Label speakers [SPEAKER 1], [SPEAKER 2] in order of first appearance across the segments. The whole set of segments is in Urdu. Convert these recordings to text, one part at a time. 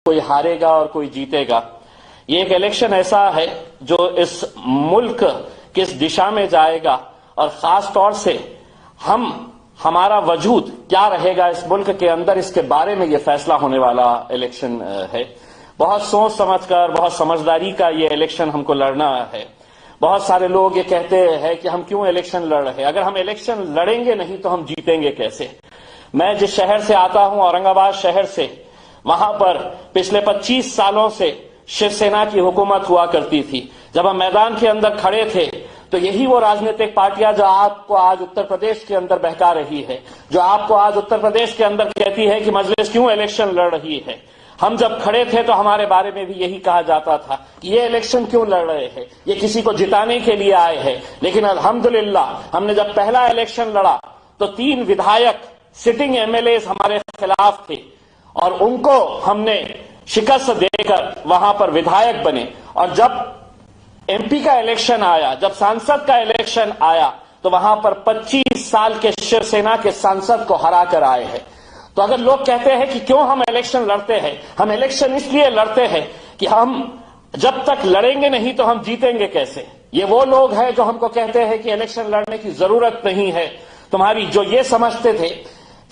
[SPEAKER 1] کوئی ہارے گا اور کوئی جیتے گا. یہ ایک الیکشن ایسا ہے جو اس ملک کس دشا میں جائے گا اور خاص طور سے ہمارا وجود کیا رہے گا اس ملک کے اندر، اس کے بارے میں یہ فیصلہ ہونے والا الیکشن ہے. بہت سوچ سمجھ کر، بہت سمجھداری کا یہ الیکشن ہم کو لڑنا ہے. بہت سارے لوگ یہ کہتے ہیں کہ ہم کیوں الیکشن لڑ رہے ہیں، اگر ہم الیکشن لڑیں گے نہیں تو ہم جیتیں گے کیسے. میں جس شہر سے آتا ہوں، اورنگ آباد شہر سے، وہاں پر پچھلے 25 سالوں سے شیو سینا کی حکومت ہوا کرتی تھی. جب ہم میدان کے اندر کھڑے تھے تو یہی وہ راجنیتک پارٹیاں جو آپ کو آج اتر پردیش کے اندر بہکا رہی ہے، جو آپ کو آج اتر پردیش کے اندر کہتی ہے کہ مجلس کیوں الیکشن لڑ رہی ہے. ہم جب کھڑے تھے تو ہمارے بارے میں بھی یہی کہا جاتا تھا کہ یہ الیکشن کیوں لڑ رہے ہیں، یہ کسی کو جتانے کے لیے آئے ہیں. لیکن الحمدللہ ہم نے جب پہلا الیکشن لڑا تو 3 ودھایک سٹنگ ایم ایل ایز ہمارے خلاف تھے اور ان کو ہم نے شکست دے کر وہاں پر ودھایک بنے. اور جب ایم پی کا الیکشن آیا، جب سانسد کا الیکشن آیا تو وہاں پر 25 سال کے شیو سینا کے سانسد کو ہرا کر آئے ہیں. تو اگر لوگ کہتے ہیں کہ کیوں ہم الیکشن لڑتے ہیں، ہم الیکشن اس لیے لڑتے ہیں کہ ہم جب تک لڑیں گے نہیں تو ہم جیتیں گے کیسے. یہ وہ لوگ ہیں جو ہم کو کہتے ہیں کہ الیکشن لڑنے کی ضرورت نہیں ہے. تمہاری جو یہ سمجھتے تھے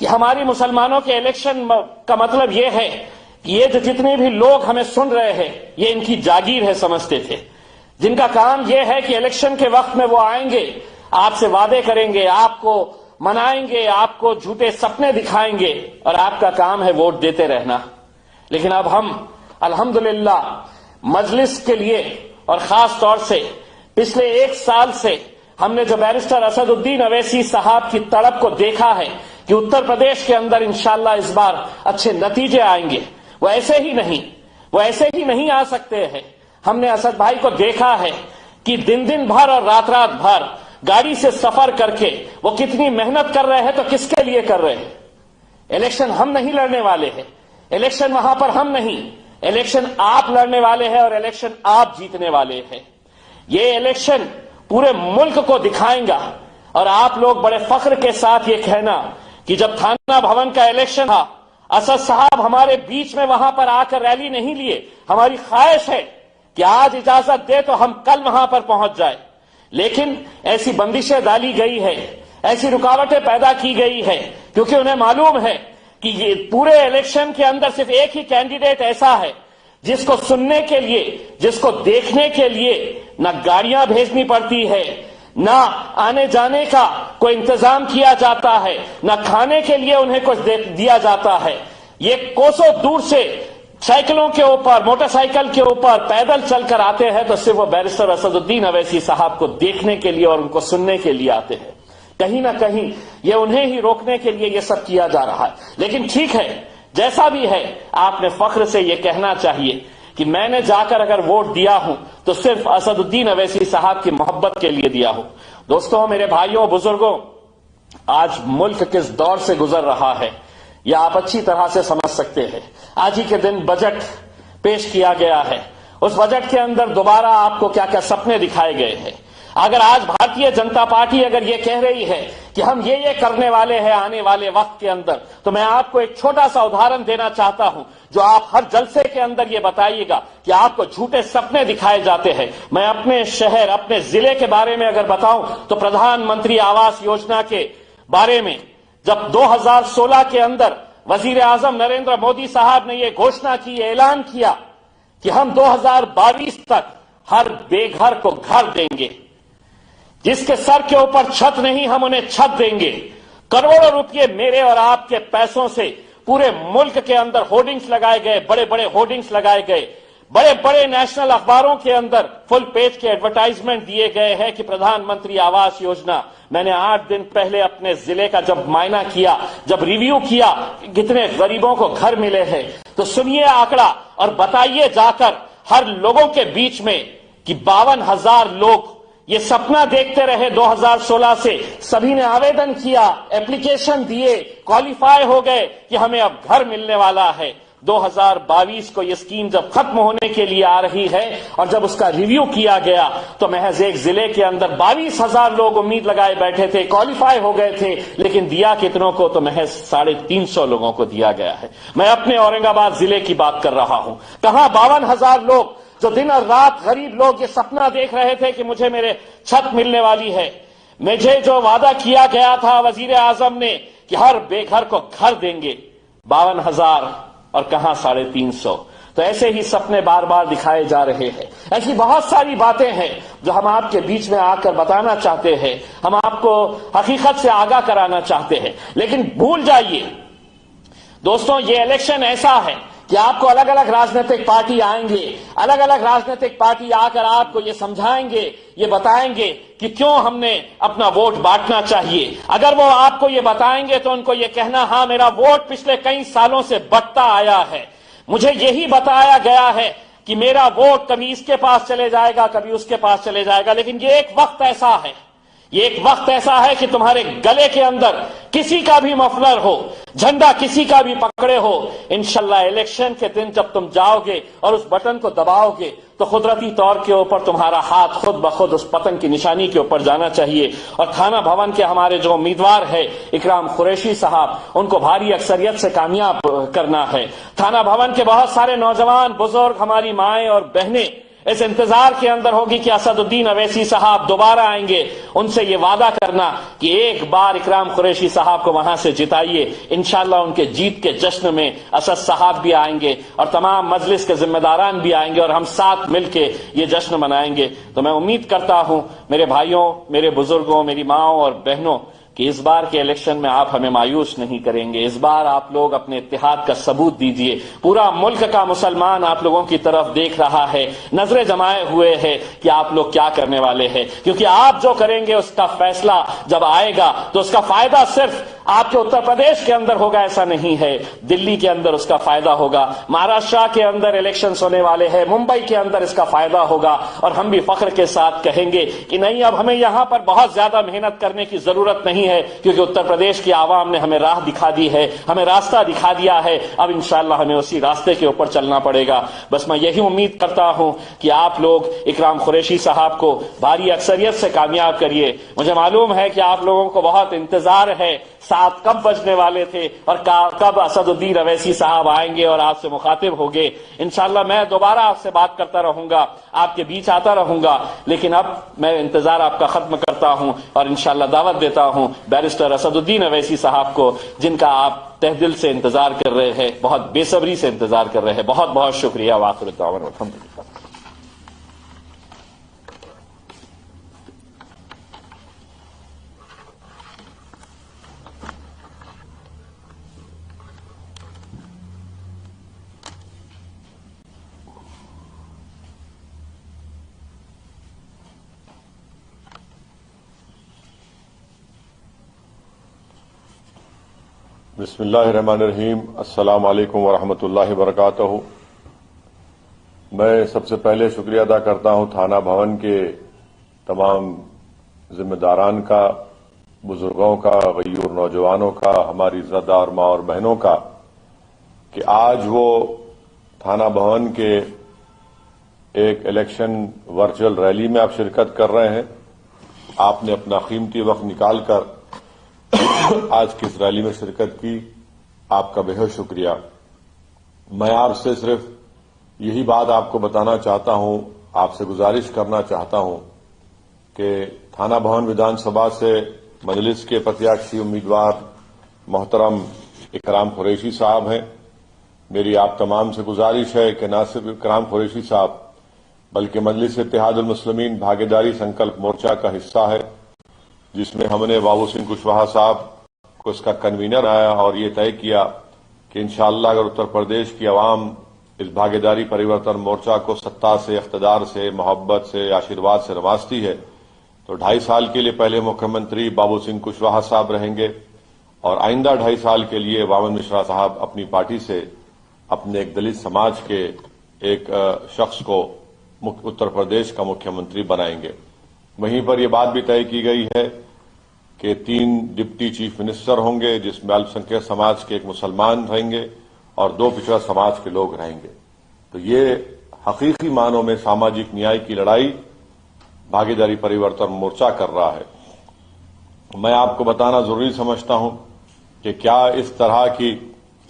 [SPEAKER 1] کہ ہماری مسلمانوں کے الیکشن کا مطلب یہ ہے کہ یہ جو جتنے بھی لوگ ہمیں سن رہے ہیں یہ ان کی جاگیر ہے سمجھتے تھے، جن کا کام یہ ہے کہ الیکشن کے وقت میں وہ آئیں گے، آپ سے وعدے کریں گے، آپ کو منائیں گے، آپ کو جھوٹے سپنے دکھائیں گے اور آپ کا کام ہے ووٹ دیتے رہنا. لیکن اب ہم الحمدللہ مجلس کے لیے اور خاص طور سے پچھلے 1 سال سے ہم نے جو بیرسٹر اسد الدین اویسی صاحب کی تڑپ کو دیکھا ہے کہ اتر پردیش کے اندر انشاءاللہ اس بار اچھے نتیجے آئیں گے، وہ ایسے ہی نہیں آ سکتے ہیں. ہم نے اسد بھائی کو دیکھا ہے کہ دن بھر اور رات بھر گاڑی سے سفر کر کے وہ کتنی محنت کر رہے ہیں. تو کس کے لیے کر رہے ہیں؟ الیکشن ہم نہیں لڑنے والے ہیں، الیکشن وہاں پر ہم نہیں، الیکشن آپ لڑنے والے ہیں اور الیکشن آپ جیتنے والے ہیں. یہ الیکشن پورے ملک کو دکھائیں گا. اور آپ لوگ بڑے فخر کے ساتھ یہ کہنا کہ جب تھانہ بھون کا الیکشن تھا اسد صاحب ہمارے بیچ میں وہاں پر آ کر ریلی نہیں لیے. ہماری خواہش ہے کہ آج اجازت دے تو ہم کل وہاں پر پہنچ جائے، لیکن ایسی بندشیں ڈالی گئی ہے، ایسی رکاوٹیں پیدا کی گئی ہے کیونکہ انہیں معلوم ہے کہ یہ پورے الیکشن کے اندر صرف ایک ہی کینڈیڈیٹ ایسا ہے جس کو سننے کے لیے، جس کو دیکھنے کے لیے نہ گاڑیاں بھیجنی پڑتی ہے، نہ آنے جانے کا کوئی انتظام کیا جاتا ہے، نہ کھانے کے لیے انہیں کچھ دیا جاتا ہے. یہ کوسوں دور سے سائیکلوں کے اوپر، موٹر سائیکل کے اوپر پیدل چل کر آتے ہیں تو صرف وہ بیرسٹر اسد الدین اویسی صاحب کو دیکھنے کے لیے اور ان کو سننے کے لیے آتے ہیں. کہیں نہ کہیں یہ انہیں ہی روکنے کے لیے یہ سب کیا جا رہا ہے. لیکن ٹھیک ہے، جیسا بھی ہے آپ نے فخر سے یہ کہنا چاہیے کہ میں نے جا کر اگر ووٹ دیا ہوں تو صرف اسد الدین اویسی صاحب کی محبت کے لیے دیا ہوں. دوستوں، میرے بھائیوں، بزرگوں، آج ملک کس دور سے گزر رہا ہے یہ آپ اچھی طرح سے سمجھ سکتے ہیں. آج ہی کے دن بجٹ پیش کیا گیا ہے. اس بجٹ کے اندر دوبارہ آپ کو کیا کیا سپنے دکھائے گئے ہیں. اگر آج بھارتیہ جنتا پارٹی اگر یہ کہہ رہی ہے کہ ہم یہ کرنے والے ہیں آنے والے وقت کے اندر، تو میں آپ کو ایک چھوٹا سا ادھارن دینا چاہتا ہوں جو آپ ہر جلسے کے اندر یہ بتائیے گا کہ آپ کو جھوٹے سپنے دکھائے جاتے ہیں. میں اپنے شہر، اپنے ضلع کے بارے میں اگر بتاؤں تو پردھان منتری آواس یوجنا کے بارے میں جب 2016 کے اندر وزیر اعظم نریندر مودی صاحب نے یہ گھوشنا کی، یہ اعلان کیا کہ ہم 2022 تک ہر بے گھر کو گھر دیں گے، جس کے سر کے اوپر چھت نہیں ہم انہیں چھت دیں گے. کروڑوں روپے میرے اور آپ کے پیسوں سے پورے ملک کے اندر ہورڈنگز لگائے گئے، بڑے بڑے ہورڈنگز لگائے گئے، بڑے بڑے نیشنل اخباروں کے اندر فل پیج کے ایڈورٹائزمنٹ دیے گئے ہیں کہ پردھان منتری آواس یوجنا. میں نے 8 دن پہلے اپنے ضلع کا جب معائنہ کیا، جب ریویو کیا کتنے غریبوں کو گھر ملے ہیں، تو سنیے آنکڑا اور بتائیے جا کر ہر لوگوں کے بیچ میں کہ 52,000 لوگ یہ سپنا دیکھتے رہے 2016 سے. سبھی نے آویدن کیا، اپلیکیشن دیے، کوالیفائی ہو گئے کہ ہمیں اب گھر ملنے والا ہے. 2022 کو یہ اسکیم جب ختم ہونے کے لیے آ رہی ہے اور جب اس کا ریویو کیا گیا تو محض ایک ضلع کے اندر 22,000 لوگ امید لگائے بیٹھے تھے، کوالیفائی ہو گئے تھے، لیکن دیا کتنوں کو؟ تو محض 350 لوگوں کو دیا گیا ہے۔ میں اپنے اورنگ آباد ضلع کی بات کر رہا ہوں، کہاں 52,000 لوگ جو دن اور رات غریب لوگ یہ سپنا دیکھ رہے تھے کہ مجھے میرے چھت ملنے والی ہے، مجھے جو وعدہ کیا گیا تھا وزیر اعظم نے کہ ہر بے گھر کو گھر دیں گے، 52,000 اور کہاں 350۔ تو ایسے ہی سپنے بار بار دکھائے جا رہے ہیں۔ ایسی بہت ساری باتیں ہیں جو ہم آپ کے بیچ میں آ کر بتانا چاہتے ہیں، ہم آپ کو حقیقت سے آگاہ کرانا چاہتے ہیں، لیکن بھول جائیے دوستوں، یہ الیکشن ایسا ہے کہ آپ کو الگ الگ راجنیتک پارٹی آئیں گے، الگ الگ راجنیتک پارٹی آ کر آپ کو یہ سمجھائیں گے، یہ بتائیں گے کہ کیوں ہم نے اپنا ووٹ بانٹنا چاہیے۔ اگر وہ آپ کو یہ بتائیں گے تو ان کو یہ کہنا، ہاں میرا ووٹ پچھلے کئی سالوں سے بٹتا آیا ہے، مجھے یہی بتایا گیا ہے کہ میرا ووٹ کبھی اس کے پاس چلے جائے گا، کبھی اس کے پاس چلے جائے گا، لیکن یہ ایک وقت ایسا ہے، یہ ایک وقت ایسا ہے کہ تمہارے گلے کے اندر کسی کا بھی مفلر ہو، جھنڈا کسی کا بھی پکڑے ہو، انشاءاللہ الیکشن کے دن جب تم جاؤ گے اور اس بٹن کو دباؤ گے تو قدرتی طور کے اوپر تمہارا ہاتھ خود بخود اس پتنگ کی نشانی کے اوپر جانا چاہیے۔ اور تھانہ بھون کے ہمارے جو امیدوار ہے اکرام قریشی صاحب، ان کو بھاری اکثریت سے کامیاب کرنا ہے۔ تھانہ بھون کے بہت سارے نوجوان بزرگ، ہماری مائیں اور بہنیں اس انتظار کے اندر ہوگی کہ اسد الدین اویسی صاحب دوبارہ آئیں گے، ان سے یہ وعدہ کرنا کہ ایک بار اکرام قریشی صاحب کو وہاں سے جتائیے، انشاءاللہ ان کے جیت کے جشن میں اسد صاحب بھی آئیں گے اور تمام مجلس کے ذمہ داران بھی آئیں گے اور ہم ساتھ مل کے یہ جشن منائیں گے۔ تو میں امید کرتا ہوں میرے بھائیوں، میرے بزرگوں، میری ماؤں اور بہنوں کہ اس بار کے الیکشن میں آپ ہمیں مایوس نہیں کریں گے۔ اس بار آپ لوگ اپنے اتحاد کا ثبوت دیجئے۔ پورا ملک کا مسلمان آپ لوگوں کی طرف دیکھ رہا ہے، نظریں جمائے ہوئے ہے کہ آپ لوگ کیا کرنے والے ہیں، کیونکہ آپ جو کریں گے اس کا فیصلہ جب آئے گا تو اس کا فائدہ صرف آپ کے اتر پردیش کے اندر ہوگا ایسا نہیں ہے، دلی کے اندر اس کا فائدہ ہوگا، مہاراشٹر کے اندر الیکشنز ہونے والے ہیں، ممبئی کے اندر اس کا فائدہ ہوگا، اور ہم بھی فخر کے ساتھ کہیں گے کہ نہیں، اب ہمیں یہاں پر بہت زیادہ محنت کرنے کی ضرورت نہیں ہے، کیونکہ اتر پردیش کی عوام نے ہمیں راہ دکھا دی ہے، ہمیں راستہ دکھا دیا ہے، اب انشاءاللہ ہمیں اسی راستے کے اوپر چلنا پڑے گا۔ بس میں یہی امید کرتا ہوں کہ آپ لوگ اکرام قریشی صاحب کو بھاری اکثریت سے کامیاب کریے۔ مجھے معلوم ہے کہ آپ لوگوں کو بہت انتظار ہے 7 کب بجنے والے تھے اور کب اسد الدین اویسی صاحب آئیں گے اور آپ سے مخاطب ہوگے۔ انشاءاللہ میں دوبارہ آپ سے بات کرتا رہوں گا، آپ کے بیچ آتا رہوں گا، لیکن اب میں انتظار آپ کا ختم کرتا ہوں اور انشاءاللہ دعوت دیتا ہوں بیرسٹر اسد الدین اویسی صاحب کو، جن کا آپ تہ دل سے انتظار کر رہے ہیں، بہت بے صبری سے انتظار کر رہے ہیں۔ بہت بہت شکریہ۔ وآخر دعوانا الحمدللہ۔
[SPEAKER 2] بسم اللہ الرحمن الرحیم۔ السلام علیکم ورحمۃ اللہ وبرکاتہ۔ میں سب سے پہلے شکریہ ادا کرتا ہوں تھانہ بھون کے تمام ذمہ داران کا، بزرگوں کا، غیور نوجوانوں کا، ہماری عزتدار ماں اور بہنوں کا، کہ آج وہ تھانہ بھون کے ایک الیکشن ورچوئل ریلی میں آپ شرکت کر رہے ہیں۔ آپ نے اپنا قیمتی وقت نکال کر آج کی اس ریلی میں شرکت کی، آپ کا بہت شکریہ۔ میں آپ سے صرف یہی بات آپ کو بتانا چاہتا ہوں، آپ سے گزارش کرنا چاہتا ہوں کہ تھانہ بھون ودھان سبھا سے مجلس کے پرتیاکشی امیدوار محترم اکرام قریشی صاحب ہیں۔ میری آپ تمام سے گزارش ہے کہ نہ صرف اکرام قریشی صاحب بلکہ مجلس اتحاد المسلمین بھاگیداری سنکلپ مورچہ کا حصہ ہے، جس میں ہم نے بابو سنگھ کشواہا صاحب کو اس کا کنوینر آیا اور یہ طے کیا کہ انشاءاللہ اگر اتر پردیش کی عوام اس بھاگیداری پریورتن مورچہ کو ستا سے، اقتدار سے، محبت سے، آشیرواد سے نوازتی ہے تو 2.5 سال کے لیے پہلے مکھیہ منتری بابو سنگھ کشواہا صاحب رہیں گے اور آئندہ 2.5 سال کے لیے وامن مشرا صاحب اپنی پارٹی سے اپنے ایک دلت سماج کے ایک شخص کو اتر پردیش کا مکھیہ منتری بنائیں گے۔ وہیں پر یہ بات بھی طے کی گئی ہے کہ 3 ڈپٹی چیف منسٹر ہوں گے، جس میں الپ سنکھیک سماج کے ایک مسلمان رہیں گے اور 2 پچھڑا سماج کے لوگ رہیں گے. تو یہ حقیقی معنوں میں ساماجک نیائے کی لڑائی بھاگیداری پریورتن مورچہ کر رہا ہے. میں آپ کو بتانا ضروری سمجھتا ہوں کہ کیا اس طرح کی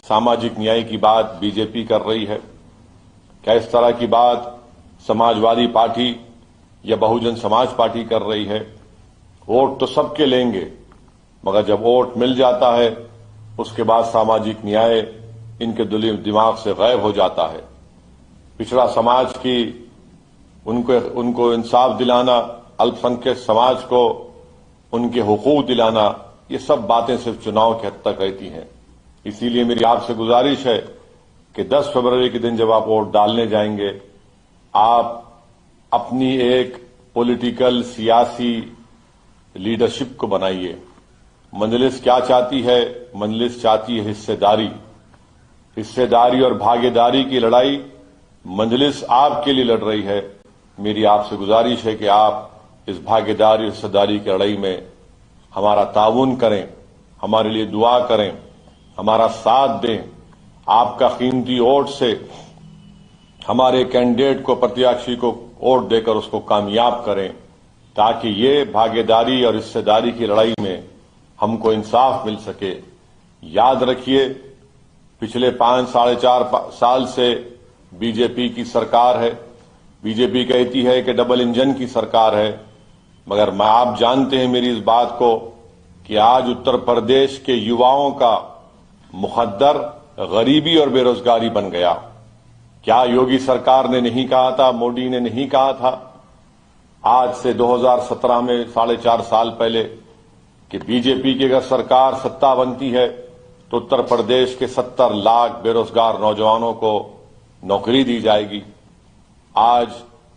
[SPEAKER 2] ساماجک نیائے کی بات بی جے پی کر رہی ہے؟ کیا اس طرح کی بات سماجوادی پارٹی یا بہوجن سماج پارٹی کر رہی ہے؟ ووٹ تو سب کے لیں گے، مگر جب ووٹ مل جاتا ہے اس کے بعد ساماجک نیائے ان کے دماغ سے غائب ہو جاتا ہے. پچھڑا سماج کی ان کو انصاف دلانا، الپ سنکھیک سماج کو ان کے حقوق دلانا، یہ سب باتیں صرف چناؤ کے حد تک رہتی ہیں. اسی لیے میری آپ سے گزارش ہے کہ 10 فروری کے دن جب آپ ووٹ ڈالنے جائیں گے، آپ اپنی ایک پولیٹیکل سیاسی لیڈرشپ کو بنائیے. مجلس کیا چاہتی ہے؟ مجلس چاہتی ہے حصے داری اور بھاگے داری کی لڑائی مجلس آپ کے لیے لڑ رہی ہے. میری آپ سے گزارش ہے کہ آپ اس بھاگے داری اور حصے داری کی لڑائی میں ہمارا تعاون کریں، ہمارے لیے دعا کریں، ہمارا ساتھ دیں. آپ کا قیمتی ووٹ سے ہمارے کینڈیڈیٹ کو، پرتیاکشی کو ووٹ دے کر اس کو کامیاب کریں، تاکہ یہ بھاگے داری اور حصے داری کی لڑائی میں ہم کو انصاف مل سکے. یاد رکھیے، پچھلے 4.5 سال سے بی جے پی کی سرکار ہے. بی جے پی کہتی ہے کہ ڈبل انجن کی سرکار ہے، مگر آپ جانتے ہیں میری اس بات کو کہ آج اتر پردیش کے یواؤں کا مخدر غریبی اور بے روزگاری بن گیا. کیا یوگی سرکار نے نہیں کہا تھا، مودی نے نہیں کہا تھا آج سے 2017 میں 4.5 سال پہلے کہ بی جے پی کی اگر سرکار ستا بنتی ہے تو اتر پردیش کے 70 لاکھ بے روزگار نوجوانوں کو نوکری دی جائے گی. آج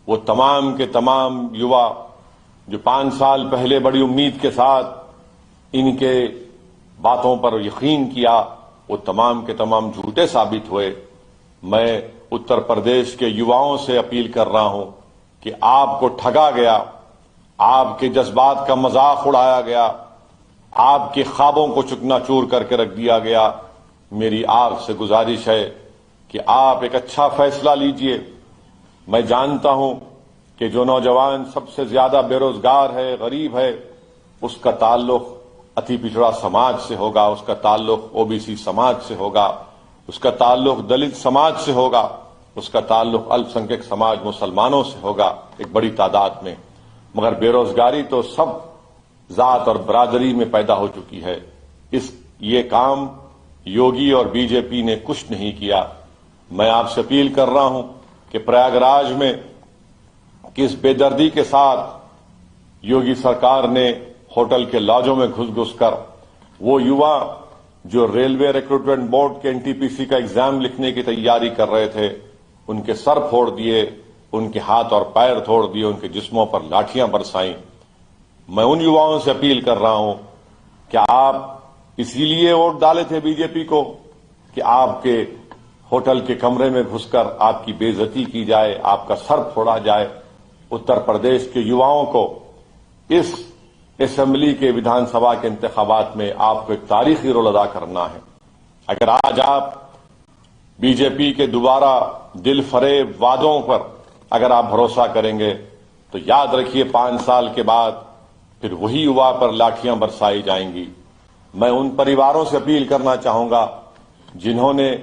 [SPEAKER 2] وہ تمام کے تمام یوا جو 5 سال پہلے بڑی امید کے ساتھ ان کے باتوں پر یقین کیا، وہ تمام کے تمام جھوٹے ثابت ہوئے. میں اتر پردیش کے یواؤں سے اپیل کر رہا ہوں کہ آپ کو ٹھگا گیا، آپ کے جذبات کا مذاق اڑایا گیا، آپ کے خوابوں کو چکنا چور کر کے رکھ دیا گیا. میری آپ سے گزارش ہے کہ آپ ایک اچھا فیصلہ لیجئے. میں جانتا ہوں کہ جو نوجوان سب سے زیادہ بے روزگار ہے، غریب ہے، اس کا تعلق اتی پچھڑا سماج سے ہوگا، اس کا تعلق او بی سی سماج سے ہوگا، اس کا تعلق دلت سماج سے ہوگا، اس کا تعلق الپ سنکھیک سماج مسلمانوں سے ہوگا ایک بڑی تعداد میں. مگر بے روزگاری تو سب ذات اور برادری میں پیدا ہو چکی ہے. یہ کام یوگی اور بی جے پی نے کچھ نہیں کیا. میں آپ سے اپیل کر رہا ہوں کہ پریاگ راج میں کس بے دردی کے ساتھ یوگی سرکار نے ہوٹل کے لاجوں میں گھس کر وہ یوا جو ریلوے ریکروٹمنٹ بورڈ کے NTPC کا ایگزام لکھنے کی تیاری کر رہے تھے، ان کے سر پھوڑ دیے، ان کے ہاتھ اور پیر توڑ دیے، ان کے جسموں پر لاٹھیاں برسائیں. میں ان یواؤں سے اپیل کر رہا ہوں کہ آپ اسی لیے ووٹ ڈالے تھے بی جے پی کو کہ آپ کے ہوٹل کے کمرے میں گھس کر آپ کی بے عزتی کی جائے، آپ کا سر پھوڑا جائے. اتر پردیش کے یواؤں کو اس اسمبلی کے ویدھان سبھا کے انتخابات میں آپ کو ایک تاریخی رول ادا کرنا ہے. اگر آج آپ بی جے پی کے دوبارہ دل فریب وعدوں پر اگر آپ بھروسہ کریں گے تو یاد رکھیے 5 سال کے بعد پھر وہی یوا پر لاٹھیاں برسائی جائیں گی. میں ان پریواروں سے اپیل کرنا چاہوں گا جنہوں نے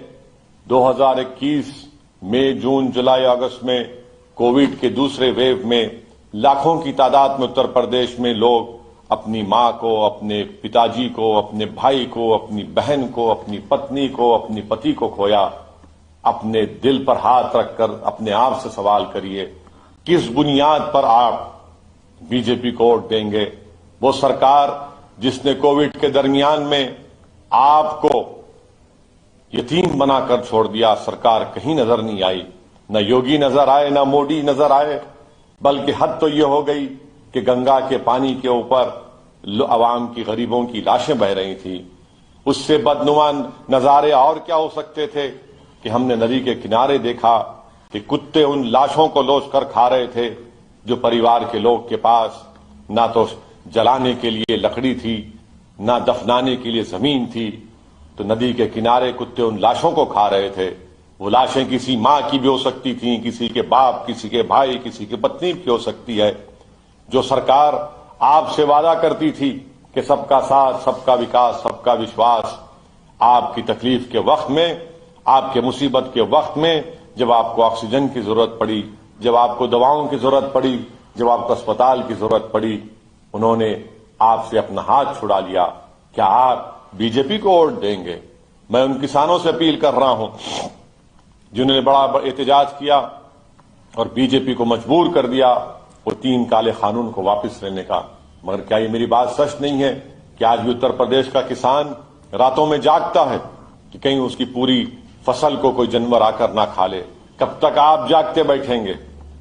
[SPEAKER 2] 2021 مئی، جون، جولائی، اگست میں کووڈ کے دوسرے ویو میں لاکھوں کی تعداد میں اتر پردیش میں لوگ اپنی ماں کو، اپنے پتاجی کو، اپنے بھائی کو، اپنی بہن کو، اپنی پتنی کو، اپنی پتی کو کھویا. اپنے دل پر ہاتھ رکھ کر اپنے آپ سے سوال کریے کس بنیاد پر آپ بی جے پی کو ووٹ دیں گے؟ وہ سرکار جس نے کووڈ کے درمیان میں آپ کو یتیم بنا کر چھوڑ دیا، سرکار کہیں نظر نہیں آئی. نہ یوگی نظر آئے، نہ مودی نظر آئے، بلکہ حد تو یہ ہو گئی کہ گنگا کے پانی کے اوپر عوام کی، غریبوں کی لاشیں بہ رہی تھیں. اس سے بدنما نظارے اور کیا ہو سکتے تھے کہ ہم نے ندی کے کنارے دیکھا کہ کتے ان لاشوں کو لوچ کر کھا رہے تھے جو پریوار کے لوگ کے پاس نہ تو جلانے کے لیے لکڑی تھی، نہ دفنانے کے لیے زمین تھی. تو ندی کے کنارے کتے ان لاشوں کو کھا رہے تھے. وہ لاشیں کسی ماں کی بھی ہو سکتی تھیں, کسی کے باپ, کسی کے بھائی, کسی کی پتنی کی ہو سکتی ہے. جو سرکار آپ سے وعدہ کرتی تھی کہ سب کا ساتھ, سب کا وکاس, سب کا وشواس, آپ کی تکلیف کے وقت میں, آپ کے مصیبت کے وقت میں, جب آپ کو آکسیجن کی ضرورت پڑی, جب آپ کو دواؤں کی ضرورت پڑی, جب آپ کو اسپتال کی ضرورت پڑی, انہوں نے آپ سے اپنا ہاتھ چھڑا لیا. کیا آپ بی جے پی کو ووٹ دیں گے؟ میں ان کسانوں سے اپیل کر رہا ہوں جنہوں نے بڑا احتجاج کیا اور بی جے پی کو مجبور کر دیا وہ 3 کالے قانون کو واپس لینے کا. مگر کیا یہ میری بات سچ نہیں ہے کہ آج بھی اتر پردیش کا کسان راتوں میں جاگتا ہے کہ کہیں اس کی پوری فصل کو کوئی جانور آ کر نہ کھا لے؟ کب تک آپ جاگتے بیٹھیں گے؟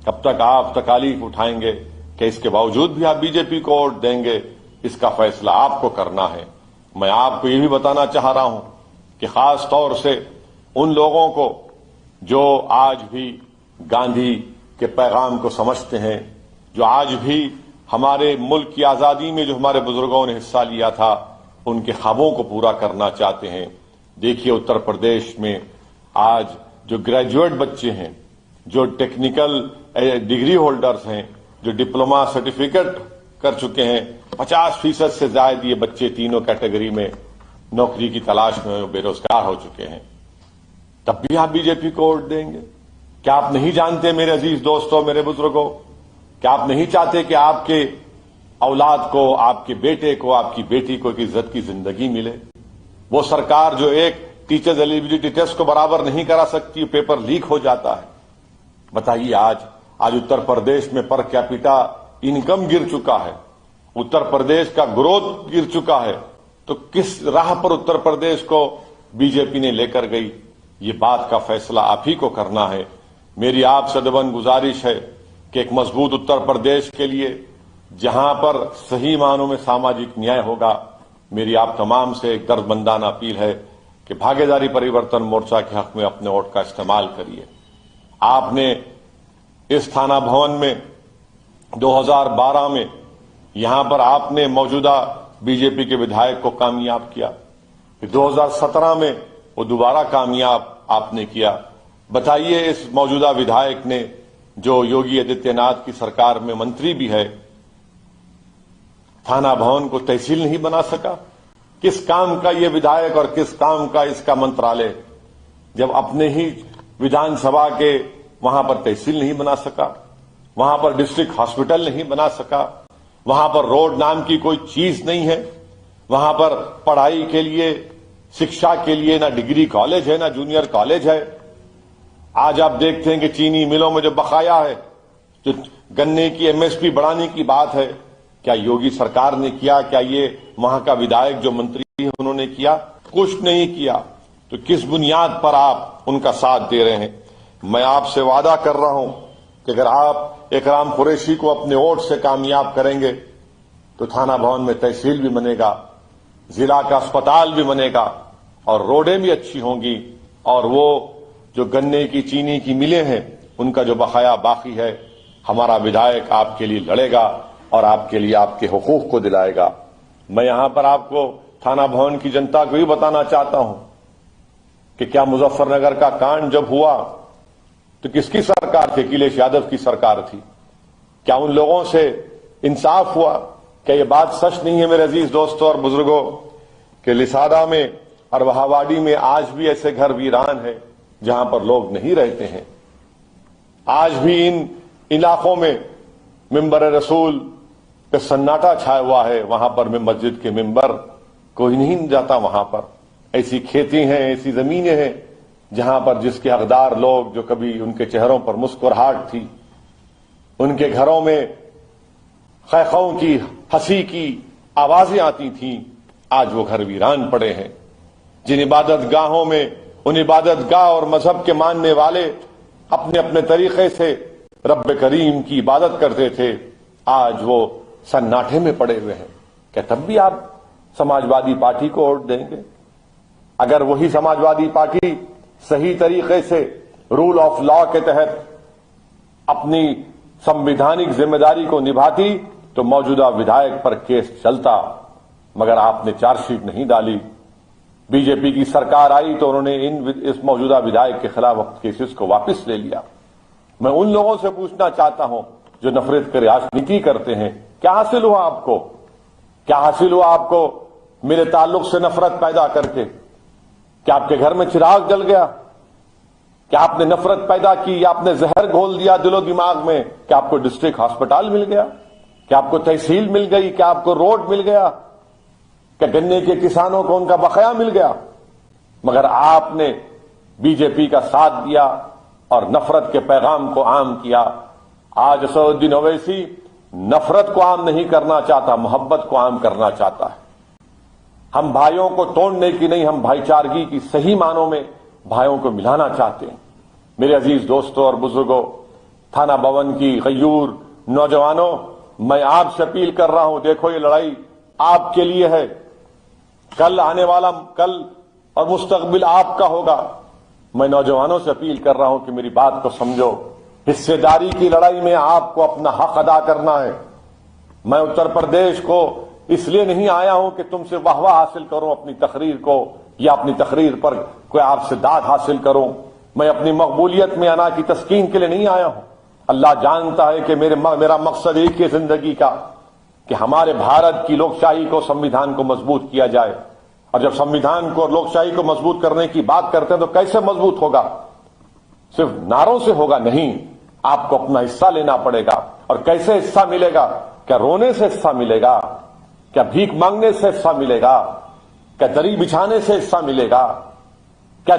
[SPEAKER 2] کب تک آپ تکالیف اٹھائیں گے کہ اس کے باوجود بھی آپ بی جے پی کو ووٹ دیں گے؟ اس کا فیصلہ آپ کو کرنا ہے. میں آپ کو یہ بھی بتانا چاہ رہا ہوں کہ خاص طور سے ان لوگوں کو جو آج بھی گاندھی کے پیغام کو سمجھتے ہیں, جو آج بھی ہمارے ملک کی آزادی میں جو ہمارے بزرگوں نے حصہ لیا تھا ان کے خوابوں کو پورا کرنا چاہتے ہیں. دیکھیے اتر پردیش میں آج جو گریجویٹ بچے ہیں, جو ٹیکنیکل ڈگری ہولڈرز ہیں, جو ڈپلوما سرٹیفکیٹ کر چکے ہیں, 50% سے زائد یہ بچے تینوں کیٹیگری میں نوکری کی تلاش میں بے روزگار ہو چکے ہیں. تب بھی آپ بی جے پی کو ووٹ دیں گے؟ کیا آپ نہیں جانتے میرے عزیز دوستوں, میرے بزرگوں, کیا آپ نہیں چاہتے کہ آپ کے اولاد کو, آپ کے بیٹے کو, آپ کی بیٹی کو ایک عزت کی زندگی ملے؟ وہ سرکار جو ایک ٹیچرز ایلیجبلٹی ٹیسٹ کو برابر نہیں کرا سکتی, پیپر لیک ہو جاتا ہے. بتائیے آج اتر پردیش میں پر کیپیٹا انکم گر چکا ہے, اتر پردیش کا گروتھ گر چکا ہے, تو کس راہ پر اتر پردیش کو بی جے پی نے لے کر گئی؟ یہ بات کا فیصلہ آپ ہی کو کرنا ہے. میری آپ سے دبن گزارش ہے کہ ایک مضبوط اتر پردیش کے لیے جہاں پر صحیح معنوں میں ساماجک نیائے ہوگا, میری آپ تمام سے ایک درد مندانہ اپیل ہے کہ بھاگیداری پریورتن مورچہ کے حق میں اپنے ووٹ کا استعمال کریے. آپ نے اس تھانہ بھون میں 2012 میں یہاں پر آپ نے موجودہ بی جے پی کے ودھائک کو کامیاب کیا, 2017 میں وہ دوبارہ کامیاب آپ نے کیا. بتائیے اس موجودہ ودھائک نے جو یوگی آدتیہ ناتھ کی سرکار میں منتری بھی ہے, تھانہ بھون کو تحصیل نہیں بنا سکا؟ کس کام کا یہ ودھائک اور کس کام کا اس کا منترالے, جب اپنے ہی ودھان سبھا کے وہاں پر تحصیل نہیں بنا سکا, وہاں پر ڈسٹرکٹ ہاسپٹل نہیں بنا سکا, وہاں پر روڈ نام کی کوئی چیز نہیں ہے, وہاں پر پڑھائی کے لیے, شکشا کے لیے نہ ڈگری کالج ہے نہ جونیئر کالج ہے. آج آپ دیکھتے ہیں کہ چینی ملوں میں جو بقایا ہے, جو گنے کی ایم ایس پی بڑھانے کی بات ہے, کیا یوگی سرکار نے کیا؟ کیا یہ وہاں کا ودھائک جو منتری ہے انہوں نے کیا؟ کچھ نہیں کیا. تو کس بنیاد پر آپ ان کا ساتھ دے رہے ہیں؟ میں آپ سے وعدہ کر رہا ہوں کہ اگر آپ اکرام قریشی کو اپنے ووٹ سے کامیاب کریں گے تو تھانہ بھون میں تحصیل بھی بنے گا, ضلع کا اسپتال بھی بنے گا, اور روڈیں بھی اچھی ہوں گی, اور وہ جو گنے کی چینی کی ملیں ہیں ان کا جو بقایا باقی ہے, ہمارا ودھائک آپ کے لیے لڑے گا اور آپ کے لیے آپ کے حقوق کو دلائے گا. میں یہاں پر آپ کو تھانہ بھون کی جنتا کو یہ بتانا چاہتا ہوں کہ کیا مظفر نگر کا کانڈ جب ہوا تو کس کی سرکار تھی؟ اکھلیش یادو کی سرکار تھی. کیا ان لوگوں سے انصاف ہوا؟ کیا یہ بات سچ نہیں ہے میرے عزیز دوستوں اور بزرگوں کہ لسادہ میں اور بہاواڑی میں آج بھی ایسے گھر ویران ہیں جہاں پر لوگ نہیں رہتے ہیں؟ آج بھی ان علاقوں میں ممبر رسول پہ سناٹا چھایا ہوا ہے, وہاں پر میں مسجد کے ممبر کوئی نہیں جاتا. وہاں پر ایسی کھیتی ہیں, ایسی زمینیں ہیں جہاں پر جس کے حقدار لوگ جو کبھی ان کے چہروں پر مسکراہٹ تھی, ان کے گھروں میں خیخوں کی ہنسی کی آوازیں آتی تھیں, آج وہ گھر ویران پڑے ہیں. جن عبادت گاہوں میں ان عبادت گاہ اور مذہب کے ماننے والے اپنے اپنے طریقے سے رب کریم کی عبادت کرتے تھے, آج وہ سناٹے میں پڑے ہوئے ہیں. کیا تب بھی آپ سماجوادی پارٹی کو ووٹ دیں گے؟ اگر وہی سماجوادی پارٹی صحیح طریقے سے رول آف لا کے تحت اپنی سمویدھانک ذمہ داری کو نبھاتی تو موجودہ ودھائک پر کیس چلتا, مگر آپ نے چارج شیٹ نہیں ڈالی. بی جے پی کی سرکار آئی تو انہوں نے اس موجودہ ودھائک کے خلاف کیسز کو واپس لے لیا۔ میں ان لوگوں سے پوچھنا چاہتا ہوں جو نفرت کی راجنیتی کرتے ہیں، کیا حاصل ہوا آپ کو؟ کیا حاصل ہوا آپ کو میرے تعلق سے نفرت پیدا کر کے؟ کیا آپ کے گھر میں چراغ جل گیا؟ کیا آپ نے نفرت پیدا کی یا آپ نے زہر گھول دیا دل و دماغ میں؟ کیا آپ کو ڈسٹرکٹ ہاسپٹل مل گیا؟ کیا آپ کو تحصیل مل گئی؟ کیا آپ کو روڈ مل گیا؟ کیا گنے کے کسانوں کو ان کا بقایا مل گیا؟ مگر آپ نے بی جے پی کا ساتھ دیا اور نفرت کے پیغام کو عام کیا۔ آج اسد الدین اویسی نفرت کو عام نہیں کرنا چاہتا، محبت کو عام کرنا چاہتا ہے۔ ہم بھائیوں کو توڑنے کی نہیں، ہم بھائی چارگی کی صحیح معنوں میں بھائیوں کو ملانا چاہتے ہیں۔ میرے عزیز دوستوں اور بزرگوں، تھانہ بھون کی غیور نوجوانوں، میں آپ سے اپیل کر رہا ہوں، دیکھو یہ لڑائی آپ کے لیے ہے، کل آنے والا کل اور مستقبل آپ کا ہوگا۔ میں نوجوانوں سے اپیل کر رہا ہوں کہ میری بات کو سمجھو، حصے داری کی لڑائی میں آپ کو اپنا حق ادا کرنا ہے۔ میں اتر پردیش کو اس لیے نہیں آیا ہوں کہ تم سے واہ واہ حاصل کروں اپنی تقریر کو یا اپنی تقریر پر کوئی آپ سے داد حاصل کروں۔ میں اپنی مقبولیت میں انا کی تسکین کے لیے نہیں آیا ہوں۔ اللہ جانتا ہے کہ میرا مقصد ایک ہی زندگی کا کہ ہمارے بھارت کی لوکشاہی کو، سمویدھان کو مضبوط کیا جائے۔ اور جب سمویدھان کو اور لوکشاہی کو مضبوط کرنے کی بات کرتے ہیں تو کیسے مضبوط ہوگا؟ صرف نعروں سے ہوگا نہیں، آپ کو اپنا حصہ لینا پڑے گا۔ اور کیسے حصہ ملے گا؟ کیا رونے سے حصہ ملے گا؟ کیا بھیک مانگنے سے حصہ ملے گا؟ کیا دری بچھانے سے حصہ ملے گا؟ کیا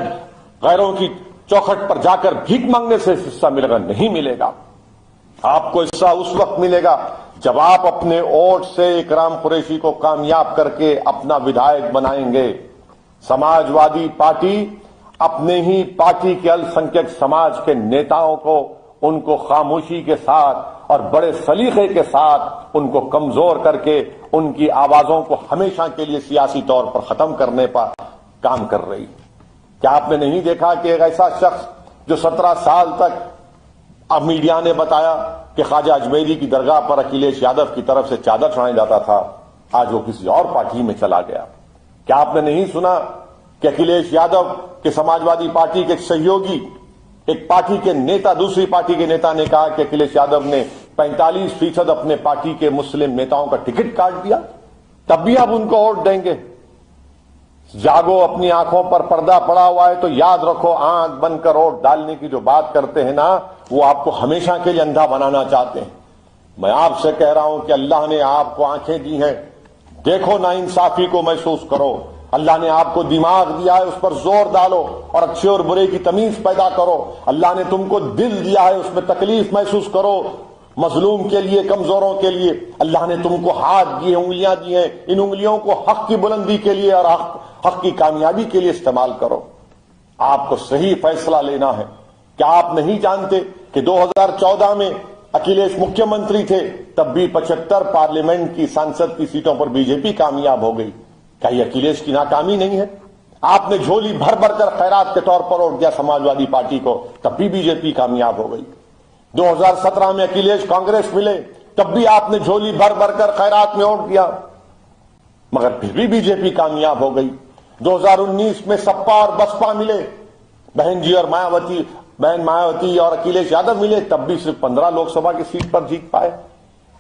[SPEAKER 2] غیروں کی چوکھٹ پر جا کر بھیک مانگنے سے حصہ ملے گا؟ نہیں ملے گا۔ آپ کو حصہ اس وقت ملے گا جب آپ اپنے ووٹ سے اکرام قریشی کو کامیاب کر کے اپنا ودھائک بنائیں گے۔ سماج وادی پارٹی اپنے ہی پارٹی کے السنکھیک سماج کے نیتاؤں کو، ان کو خاموشی کے ساتھ اور بڑے سلیقے کے ساتھ ان کو کمزور کر کے ان کی آوازوں کو ہمیشہ کے لیے سیاسی طور پر ختم کرنے پر کام کر رہی۔ کیا آپ نے نہیں دیکھا کہ ایک ایسا شخص جو 17 سال تک اب میڈیا نے بتایا کہ خواجہ اجمیری کی درگاہ پر اکھلیش یادو کی طرف سے چادر چڑھایا جاتا تھا، آج وہ کسی اور پارٹی میں چلا گیا؟ کیا آپ نے نہیں سنا کہ اکھلیش یادو کے سماجوادی پارٹی کے ایک سہیوگی، ایک پارٹی کے نیتا، دوسری پارٹی کے نیتا نے کہا کہ اکھلیش یادو نے 45% اپنے پارٹی کے مسلم نیتاؤں کا ٹکٹ کاٹ دیا، تب بھی آپ ان کو ووٹ دیں گے؟ جاگو، اپنی آنکھوں پر پردہ پڑا ہوا ہے تو یاد رکھو، آنکھ بند کر ووٹ ڈالنے کی جو بات کرتے ہیں نا، وہ آپ کو ہمیشہ کے لیے اندھا بنانا چاہتے ہیں۔ میں آپ سے کہہ رہا ہوں کہ اللہ نے آپ کو آنکھیں دی ہیں، دیکھو ناانصافی کو محسوس کرو۔ اللہ نے آپ کو دماغ دیا ہے، اس پر زور ڈالو اور اچھے اور برے کی تمیز پیدا کرو۔ اللہ نے تم کو دل دیا ہے، اس میں تکلیف محسوس کرو، مظلوم کے لیے، کمزوروں کے لیے۔ اللہ نے تم کو ہاتھ دیے، انگلیاں دی ہیں، ان انگلیوں کو حق کی بلندی کے لیے اور حق کی کامیابی کے لیے استعمال کرو۔ آپ کو صحیح فیصلہ لینا ہے۔ کیا آپ نہیں جانتے کہ 2014 میں اکھلیش مکھیہ منتری تھے، تب بھی 75 پارلیمنٹ کی سانسد کی سیٹوں پر بی جے پی کامیاب ہو گئی؟ کیا یہ اکھلیش کی ناکامی نہیں ہے؟ آپ نے جھولی بھر بھر کر خیرات کے طور پر ووٹ دیا سماجوادی پارٹی کو، تب بھی بی جے پی کامیاب ہو گئی۔ 2017 میں اکھلیش کانگریس ملے، تب بھی آپ نے جھولی بھر بھر کر خیرات میں ووٹ دیا، مگر پھر بھی بی جے پی کامیاب ہو گئی۔ 2019 میں سپا اور بسپا ملے، بہن مایاوتی اور اکھلیش یادو ملے، تب بھی صرف 15 لوک سبھا کی سیٹ پر جیت پائے۔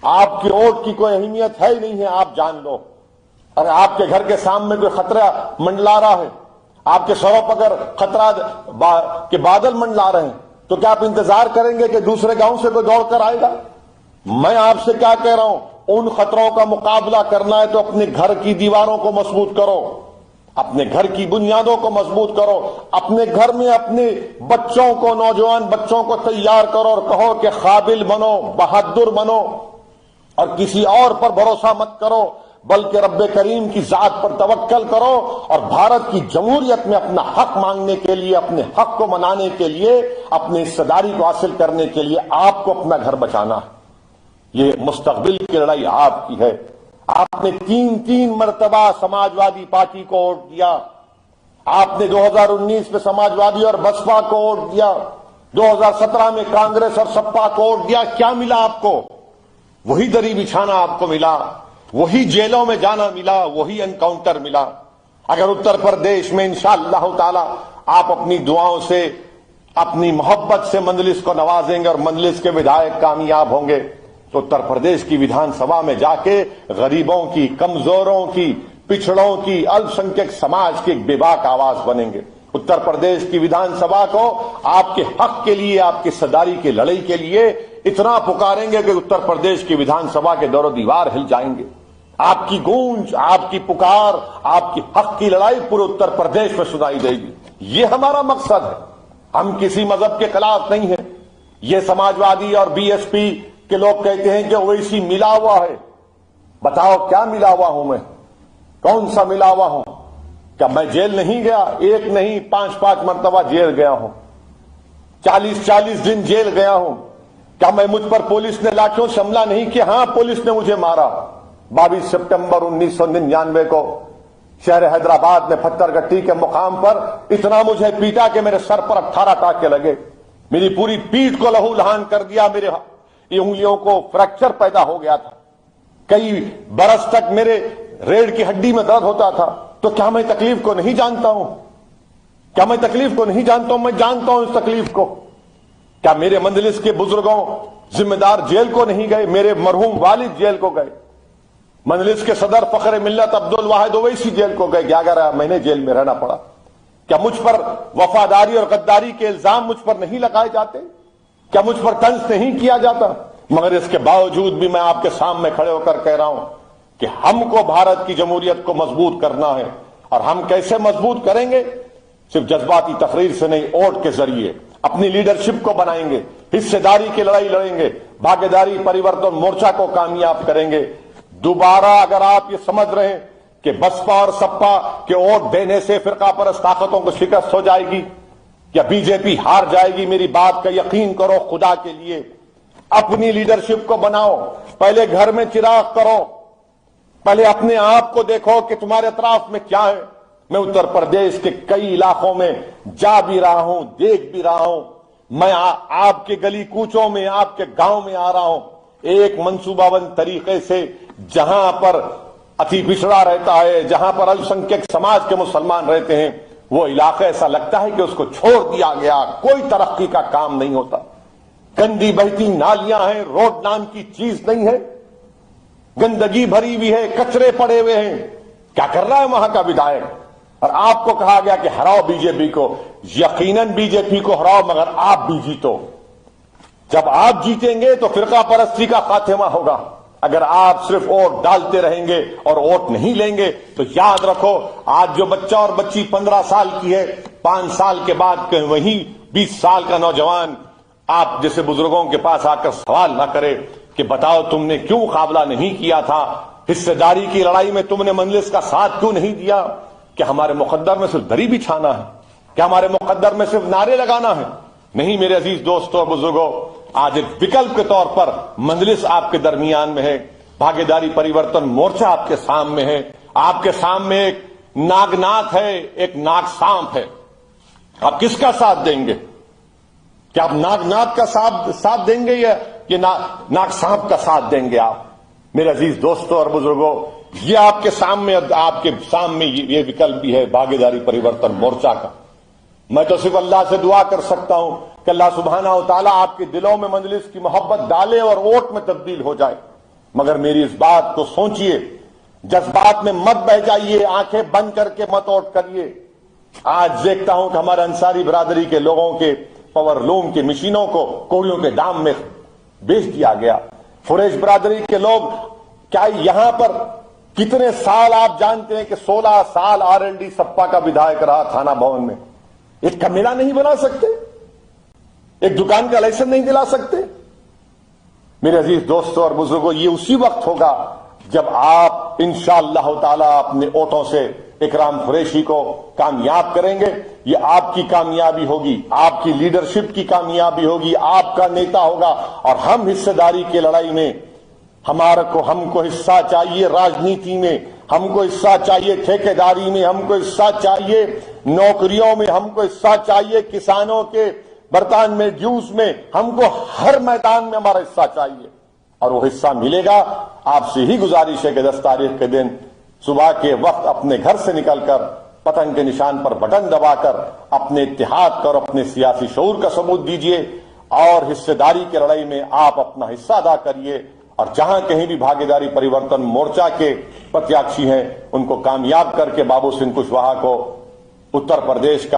[SPEAKER 2] آپ کی ووٹ کی کوئی اہمیت ہے ہی نہیں ہے، آپ جان لو۔ اگر آپ کے گھر کے سامنے کوئی خطرہ منڈلا رہا ہے، آپ کے سروں پر اگر خطرہ کے بادل منڈلا رہے ہیں، تو کیا آپ انتظار کریں گے کہ دوسرے گاؤں سے کوئی دوڑ کر آئے گا؟ میں آپ سے کیا کہہ رہا ہوں، ان خطروں کا مقابلہ کرنا ہے تو اپنے گھر کی دیواروں کو مضبوط کرو، اپنے گھر کی بنیادوں کو مضبوط کرو، اپنے گھر میں اپنے بچوں کو، نوجوان بچوں کو تیار کرو اور کہو کہ قابل بنو، بہادر بنو اور کسی اور پر بھروسہ مت کرو، بلکہ رب کریم کی ذات پر توکل کرو اور بھارت کی جمہوریت میں اپنا حق مانگنے کے لیے، اپنے حق کو منانے کے لیے، اپنی حصہ داری کو حاصل کرنے کے لیے آپ کو اپنا گھر بچانا ہے۔ یہ مستقبل کی لڑائی آپ کی ہے۔ آپ نے تین مرتبہ سماجوادی پارٹی کو ووٹ دیا، آپ نے 2019 میں سماجوادی اور بسپا کو ووٹ دیا، 2017 میں کانگریس اور سپا کو ووٹ دیا۔ کیا ملا آپ کو؟ وہی دری بچھانا آپ کو ملا، وہی جیلوں میں جانا ملا، وہی انکاؤنٹر ملا۔ اگر اتر پردیش میں انشاءاللہ تعالی آپ اپنی دعاؤں سے اپنی محبت سے مجلس کو نوازیں گے اور مجلس کے ودھائک کامیاب ہوں گے تو اتر پردیش کی ویدھان سبھا میں جا کے غریبوں کی، کمزوروں کی، پچھڑوں کی، الپسنکھیک سماج کی ایک بے باک آواز بنیں گے۔ اتر پردیش کی ویدھان سبھا کو آپ کے حق کے لیے، آپ کی صداری کی لڑائی کے لیے اتنا پکاریں گے کہ اتر پردیش کی ویدھان سبھا کے دور و دیوار ہل جائیں گے۔ آپ کی گونج، آپ کی پکار، آپ کی حق کی لڑائی پورے اتر پردیش میں سنائی دے گی۔ یہ ہمارا مقصد ہے۔ ہم کسی مذہب کے خلاف نہیں ہیں۔ یہ سماجوادی اور بی ایس پی کے لوگ کہتے ہیں کہ اویسی ملا ہوا ہے۔ بتاؤ کیا ملا ہوا ہوں میں؟ کون سا ملا ہوا ہوں؟ کیا میں جیل نہیں گیا؟ ایک نہیں، 5 مرتبہ جیل گیا ہوں، 40 دن جیل گیا ہوں۔ کیا میں مجھ پر پولیس نے لاٹھیوں سے حملہ نہیں کیا؟ ہاں، پولیس نے مجھے مارا 22 سپٹمبر 1999 کو شہر حیدرآباد میں پتھر گٹی کے مقام پر اتنا مجھے پیٹا کہ میرے سر پر 18 ٹانکے لگے، میری پوری پیٹھ کو لہو لہان کر دیا، میرے انگلیوں کو فریکچر پیدا ہو گیا تھا، کئی برس تک میرے ریڑھ کی ہڈی میں درد ہوتا تھا۔ تو کیا میں تکلیف کو نہیں جانتا ہوں؟ کیا میں تکلیف کو نہیں جانتا ہوں؟ میں جانتا ہوں اس تکلیف کو۔ کیا میرے مجلس کے بزرگوں ذمہ دار جیل کو نہیں گئے؟ میرے مرحوم والد جیل کو گئے، مجلس کے صدر فخر ملت عبدالواحد اویسی جیل کو گئے، 11 مہینے جیل میں رہنا پڑا۔ کیا مجھ پر وفاداری اور غداری کے الزام مجھ پر نہیں لگائے جاتے؟ کیا مجھ پر طنز نہیں کیا جاتا؟ مگر اس کے باوجود بھی میں آپ کے سامنے کھڑے ہو کر کہہ رہا ہوں کہ ہم کو بھارت کی جمہوریت کو مضبوط کرنا ہے، اور ہم کیسے مضبوط کریں گے؟ صرف جذباتی تقریر سے نہیں، ووٹ کے ذریعے اپنی لیڈرشپ کو بنائیں گے، حصے داری کی لڑائی لڑیں گے، بھاگیداری پریورتن مورچہ کو کامیاب کریں گے۔ دوبارہ اگر آپ یہ سمجھ رہے ہیں کہ بسپا اور سپا کے ووٹ دینے سے فرقہ پرست طاقتوں کو شکست ہو جائے گی یا بی جے پی ہار جائے گی، میری بات کا یقین کرو خدا کے لیے۔ اپنی لیڈرشپ کو بناؤ، پہلے گھر میں چراغ کرو، پہلے اپنے آپ کو دیکھو کہ تمہارے اطراف میں کیا ہے۔ میں اتر پردیش کے کئی علاقوں میں جا بھی رہا ہوں، دیکھ بھی رہا ہوں، میں آپ کے گلی کوچوں میں، آپ کے گاؤں میں آ رہا ہوں، ایک منصوبہ بند طریقے سے جہاں پر اتی پچھڑا رہتا ہے، جہاں پر الپسنکھیک سماج کے مسلمان رہتے ہیں، وہ علاقہ ایسا لگتا ہے کہ اس کو چھوڑ دیا گیا، کوئی ترقی کا کام نہیں ہوتا، گندی بہتی نالیاں ہیں، روڈ نام کی چیز نہیں ہے، گندگی بھری ہوئی ہے، کچرے پڑے ہوئے ہیں۔ کیا کر رہا ہے وہاں کا ودھائک؟ اور آپ کو کہا گیا کہ ہراؤ بی جے پی کو۔ یقیناً بی جے پی کو ہراؤ، مگر آپ بھی جیتو۔ جب آپ جیتیں گے تو فرقہ پرستی کا خاتمہ ہوگا۔ اگر آپ صرف ووٹ ڈالتے رہیں گے اور ووٹ نہیں لیں گے تو یاد رکھو، آج جو بچہ اور بچی 15 سال کی ہے، 5 سال کے بعد کہیں وہی 20 سال کا نوجوان آپ جیسے بزرگوں کے پاس آ کر سوال نہ کرے کہ بتاؤ تم نے کیوں مقابلہ نہیں کیا تھا، حصے داری کی لڑائی میں تم نے مجلس کا ساتھ کیوں نہیں دیا؟ کہ ہمارے مقدر میں صرف دری بچھانا ہے؟ کیا ہمارے مقدر میں صرف نعرے لگانا ہے؟ نہیں میرے عزیز دوستوں اور بزرگوں، آج ایک وکلپ کے طور پر مجلس آپ کے درمیان میں ہے، بھاگیداری پریورتن مورچہ آپ کے سامنے ہے، آپ کے سامنے ایک ناگنات ہے، ایک ناگ سانپ ہے۔ آپ کس کا ساتھ دیں گے؟ کیا آپ ناگنات کا ساتھ دیں گے یا یہ ناگ سانپ کا ساتھ دیں گے آپ؟ میرے عزیز دوستوں اور بزرگوں، یہ آپ کے سامنے یہ وکلپ بھی ہے بھاگیداری پریورتن مورچہ کا۔ میں تو صرف اللہ سے دعا کر سکتا ہوں کہ اللہ سبحانہ و تعالیٰ آپ کے دلوں میں مجلس کی محبت ڈالے اور ووٹ میں تبدیل ہو جائے۔ مگر میری اس بات کو سوچئے، جذبات میں مت بہ جائیے، آنکھیں بند کر کے مت ووٹ کریے۔ آج دیکھتا ہوں کہ ہمارے انصاری برادری کے لوگوں کے پاور لوم کی مشینوں کو کوڑیوں کے دام میں بیچ دیا گیا۔ فریش برادری کے لوگ، کیا یہاں پر کتنے سال آپ جانتے ہیں کہ 16 سال RLD سپا کا ودھائک رہا تھانہ بھون میں، ایک کمیلا نہیں بنا سکتے، ایک دکان کا لائسنس نہیں دلا سکتے؟ میرے عزیز دوستوں اور بزرگوں، یہ اسی وقت ہوگا جب آپ انشاءاللہ تعالی اپنے ووٹوں سے اکرام قریشی کو کامیاب کریں گے۔ یہ آپ کی کامیابی ہوگی، آپ کی لیڈرشپ کی کامیابی ہوگی، آپ کا نیتا ہوگا، اور ہم حصہ داری کی لڑائی میں ہم کو حصہ چاہیے، راجنیتی میں ہم کو حصہ چاہیے، ٹھیکیداری میں ہم کو حصہ چاہیے، نوکریوں میں ہم کو حصہ چاہیے، کسانوں کے برتان میں ڈیوز میں ہم کو ہر میدان میں ہمارا حصہ چاہیے، اور وہ حصہ ملے گا۔ آپ سے ہی گزارش ہے کہ 10 تاریخ کے دن صبح کے وقت اپنے گھر سے نکل کر پتنگ کے نشان پر بٹن دبا کر اپنے اتحاد کا اور اپنے سیاسی شعور کا ثبوت دیجیے اور حصہ داری کی لڑائی میں آپ اپنا حصہ ادا کریے، اور جہاں کہیں بھی بھاگیداری پریورتن مورچہ کے پرتیاکشی ہیں ان کو کامیاب کر کے بابو سنگھ کشواہا کو اتر پردیش کا